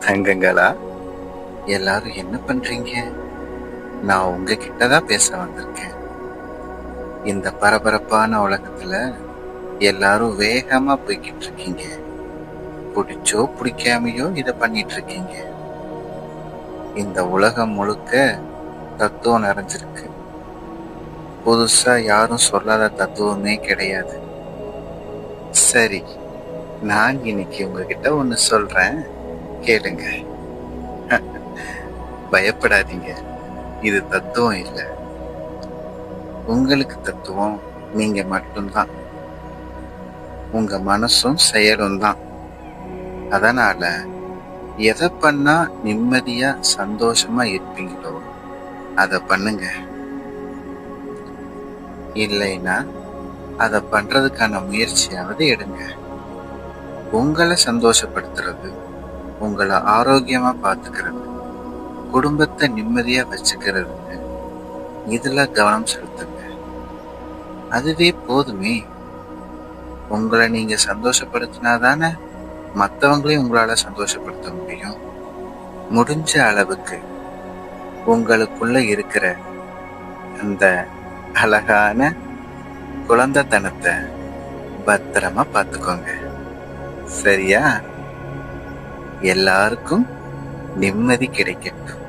தங்கங்களா, எல்லாரும் என்ன பண்றீங்க? நான் உங்ககிட்ட தான் பேச வந்திருக்கேன். இந்த பரபரப்பான உலகத்துல எல்லாரும் வேகமா போய்கிட்டு இருக்கீங்க. பிடிச்சோ பிடிக்காமையோ இத பண்ணிட்டு இருக்கீங்க. இந்த உலகம் முழுக்க தத்துவம் நிறைஞ்சிருக்கு. புதுசா யாரும் சொல்லாத தத்துவமே கிடையாது. சரி, நான் இன்னைக்கு உங்ககிட்ட ஒண்ணு சொல்றேன், கேளுங்க. பயப்படாதீங்க, இது தத்துவம் இல்லை. உங்களுக்கு தத்துவம் நீங்க மட்டும்தான். உங்க மனசும் செயலும் தான். அதனால எதை பண்ணா நிம்மதியா சந்தோஷமா இருப்பீங்களோ அதை பண்ணுங்க. இல்லைன்னா அதை பண்றதுக்கான முயற்சியாவது எடுங்க. உங்களை சந்தோஷப்படுத்துறது, உங்களை ஆரோக்கியமா பார்த்துக்கிறது, குடும்பத்தை நிம்மதியா வச்சுக்கிறதுக்கு இதுல கவனம் செலுத்துங்க. அதுவே போதுமே. உங்களை நீங்க சந்தோஷப்படுத்தினாதானே மற்றவங்களையும் உங்களால சந்தோஷப்படுத்த முடியும். முடிஞ்ச அளவுக்கு உங்களுக்குள்ள இருக்கிற அந்த அழகான குழந்தைத்தனத்தை பத்திரமா பார்த்துக்கோங்க. சரியா? எல்லாருக்கும் நிம்மதி கிடைக்கட்டும்.